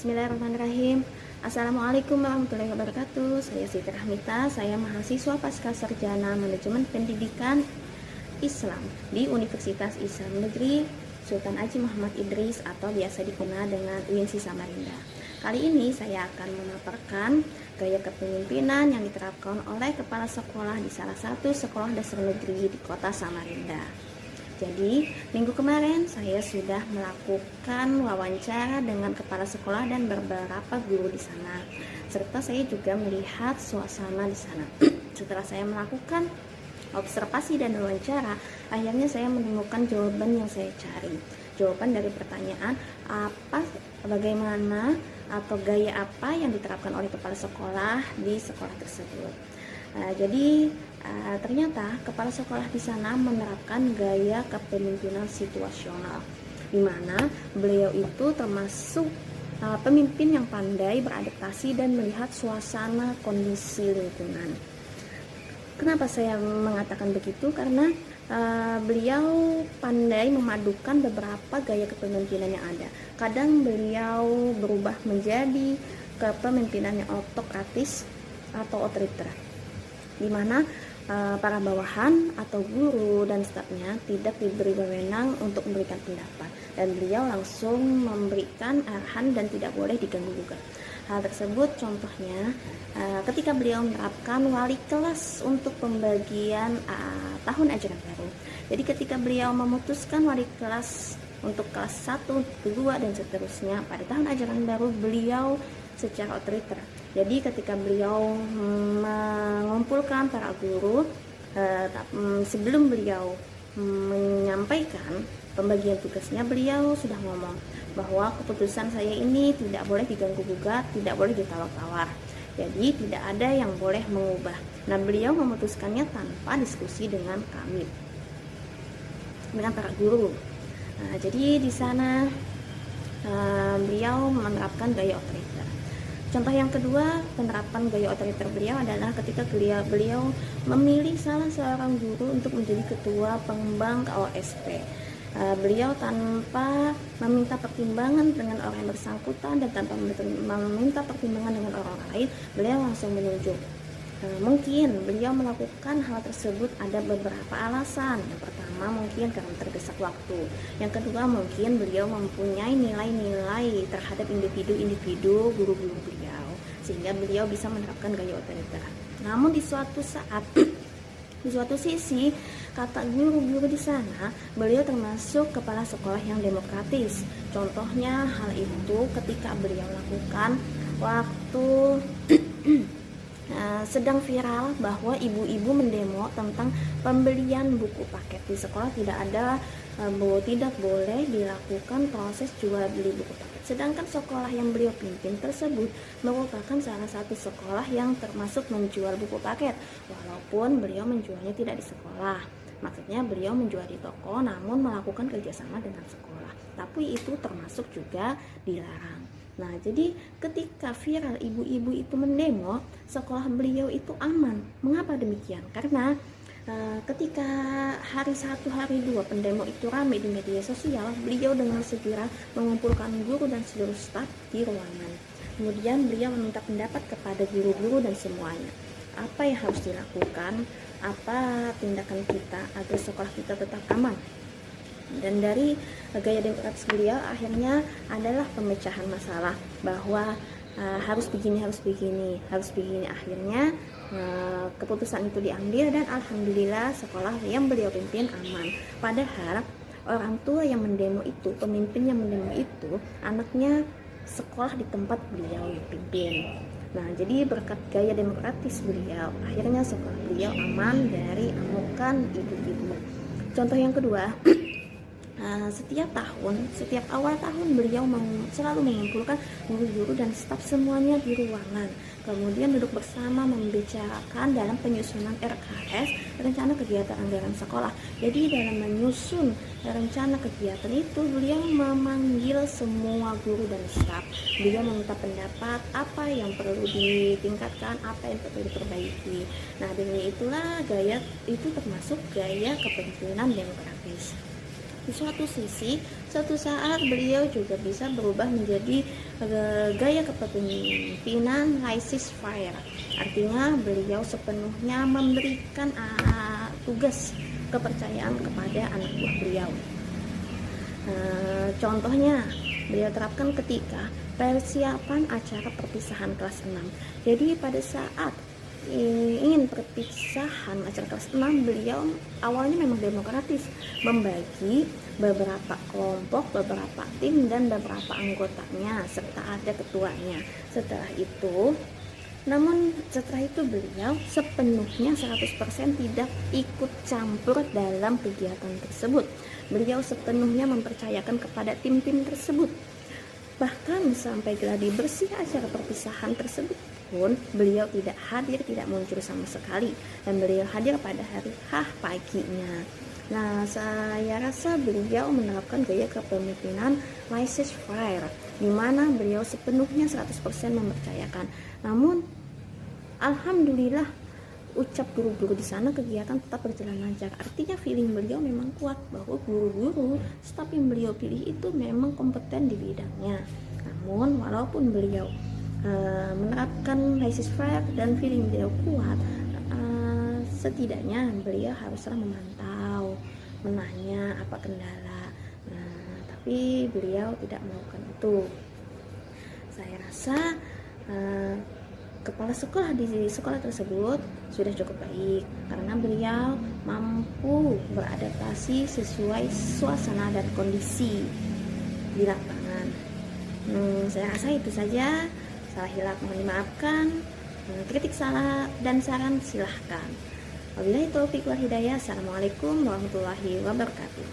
Bismillahirrahmanirrahim. Assalamualaikum warahmatullahi wabarakatuh. Saya Siti Rahmita, saya mahasiswa Pasca Sarjana Manajemen Pendidikan Islam di Universitas Islam Negeri Sultan Haji Muhammad Idris atau biasa dikenal dengan UINSI Samarinda. Kali ini saya akan memaparkan gaya kepemimpinan yang diterapkan oleh kepala sekolah di salah satu sekolah dasar negeri di kota Samarinda. Jadi, minggu kemarin saya sudah melakukan wawancara dengan kepala sekolah dan beberapa guru di sana. Serta saya juga melihat suasana di sana. Setelah saya melakukan observasi dan wawancara, akhirnya saya menemukan jawaban yang saya cari. Jawaban dari pertanyaan bagaimana atau gaya apa yang diterapkan oleh kepala sekolah di sekolah tersebut. Ternyata kepala sekolah di sana menerapkan gaya kepemimpinan situasional, di mana beliau itu termasuk pemimpin yang pandai beradaptasi dan melihat suasana kondisi lingkungan. Kenapa saya mengatakan begitu? Karena beliau pandai memadukan beberapa gaya kepemimpinan yang ada. Kadang beliau berubah menjadi kepemimpinan yang autokratis atau otoriter, di mana para bawahan atau guru dan stafnya tidak diberi wewenang untuk memberikan pendapat, dan beliau langsung memberikan arahan dan tidak boleh diganggu-gugat. Hal tersebut contohnya ketika beliau menerapkan wali kelas untuk pembagian tahun ajaran baru. Jadi ketika beliau memutuskan wali kelas untuk kelas 1, 2 dan seterusnya pada tahun ajaran baru, beliau secara otoriter. Jadi ketika beliau mengumpulkan para guru, sebelum beliau menyampaikan pembagian tugasnya, beliau sudah ngomong bahwa keputusan saya ini tidak boleh diganggu-gugat, tidak boleh ditawar-tawar. Jadi tidak ada yang boleh mengubah. Nah, beliau memutuskannya tanpa diskusi dengan kami, dengan para guru. Nah, jadi di sana beliau menerapkan gaya otoriter. Contoh yang kedua, penerapan gaya otoriter beliau adalah ketika beliau memilih salah seorang guru untuk menjadi ketua pengembang KOSP. Beliau tanpa meminta pertimbangan dengan orang yang bersangkutan dan tanpa meminta pertimbangan dengan orang lain, beliau langsung menunjuk. Mungkin beliau melakukan hal tersebut ada beberapa alasan. Yang pertama, mungkin karena terdesak waktu. Yang kedua, mungkin beliau mempunyai nilai-nilai terhadap individu-individu guru-guru beliau, sehingga beliau bisa menerapkan gaya otoriter. Namun di suatu saat, di suatu sisi, kata guru-guru di sana, beliau termasuk kepala sekolah yang demokratis. Contohnya hal itu ketika beliau lakukan waktu sedang viral bahwa ibu-ibu mendemo tentang pembelian buku paket di sekolah. Tidak boleh dilakukan proses jual beli buku paket. Sedangkan sekolah yang beliau pimpin tersebut merupakan salah satu sekolah yang termasuk menjual buku paket, walaupun beliau menjualnya tidak di sekolah. Maksudnya beliau menjual di toko namun melakukan kerjasama dengan sekolah, tapi itu termasuk juga dilarang. Nah, jadi ketika viral ibu-ibu itu mendemo, sekolah beliau itu aman. Mengapa demikian? Karena ketika hari 1, hari 2 pendemo itu ramai di media sosial, beliau dengan segera mengumpulkan guru dan seluruh staf di ruangan. Kemudian beliau meminta pendapat kepada guru-guru dan semuanya. Apa yang harus dilakukan? Apa tindakan kita agar sekolah kita tetap aman? Dan dari gaya demokratis beliau akhirnya adalah pemecahan masalah bahwa harus begini. Akhirnya keputusan itu diambil dan alhamdulillah sekolah yang beliau pimpin aman. Padahal orang tua yang mendemo itu, pemimpin yang mendemo itu, anaknya sekolah di tempat beliau pimpin. Nah, jadi berkat gaya demokratis beliau, akhirnya sekolah beliau aman dari amukan ibu-ibu. Contoh yang kedua, setiap awal tahun beliau selalu mengumpulkan guru-guru dan staf semuanya di ruangan, kemudian duduk bersama membicarakan dalam penyusunan RKS, rencana kegiatan anggaran sekolah. Jadi dalam menyusun rencana kegiatan itu beliau memanggil semua guru dan staf. Beliau meminta pendapat apa yang perlu ditingkatkan, apa yang perlu diperbaiki. Nah, dengan itulah gaya itu termasuk gaya kepemimpinan demokratis. Di suatu sisi, suatu saat beliau juga bisa berubah menjadi gaya kepemimpinan laissez-faire. Artinya beliau sepenuhnya memberikan tugas kepercayaan kepada anak buah beliau. Contohnya beliau terapkan ketika persiapan acara perpisahan kelas 6. Jadi pada saat ingin perpisahan acara kelas 6, beliau awalnya memang demokratis, membagi beberapa kelompok, beberapa tim, dan beberapa anggotanya serta ada ketuanya. Setelah itu beliau sepenuhnya 100% tidak ikut campur dalam kegiatan tersebut. Beliau sepenuhnya mempercayakan kepada tim-tim tersebut. Bahkan sampai gladi bersih acara perpisahan tersebut pun beliau tidak hadir, tidak muncul sama sekali, dan beliau hadir pada hari H paginya. Nah, saya rasa beliau menerapkan gaya kepemimpinan laissez-faire, di mana beliau sepenuhnya 100% mempercayakan. Namun alhamdulillah, ucap guru-guru di sana kegiatan tetap berjalan lancar. Artinya feeling beliau memang kuat bahwa guru-guru staf yang beliau pilih itu memang kompeten di bidangnya. Namun walaupun beliau menerapkan laissez-faire dan feeling beliau kuat, setidaknya beliau haruslah memantau, menanya apa kendala. Tapi beliau tidak melakukan itu. Saya rasa kepala sekolah di sekolah tersebut sudah cukup baik karena beliau mampu beradaptasi sesuai suasana dan kondisi di lapangan. Saya rasa itu saja. Salah hilaf mohon dimaafkan. Kritik salah dan saran silahkan. Wabillahi taufiq wal hidayah. Assalamualaikum warahmatullahi wabarakatuh.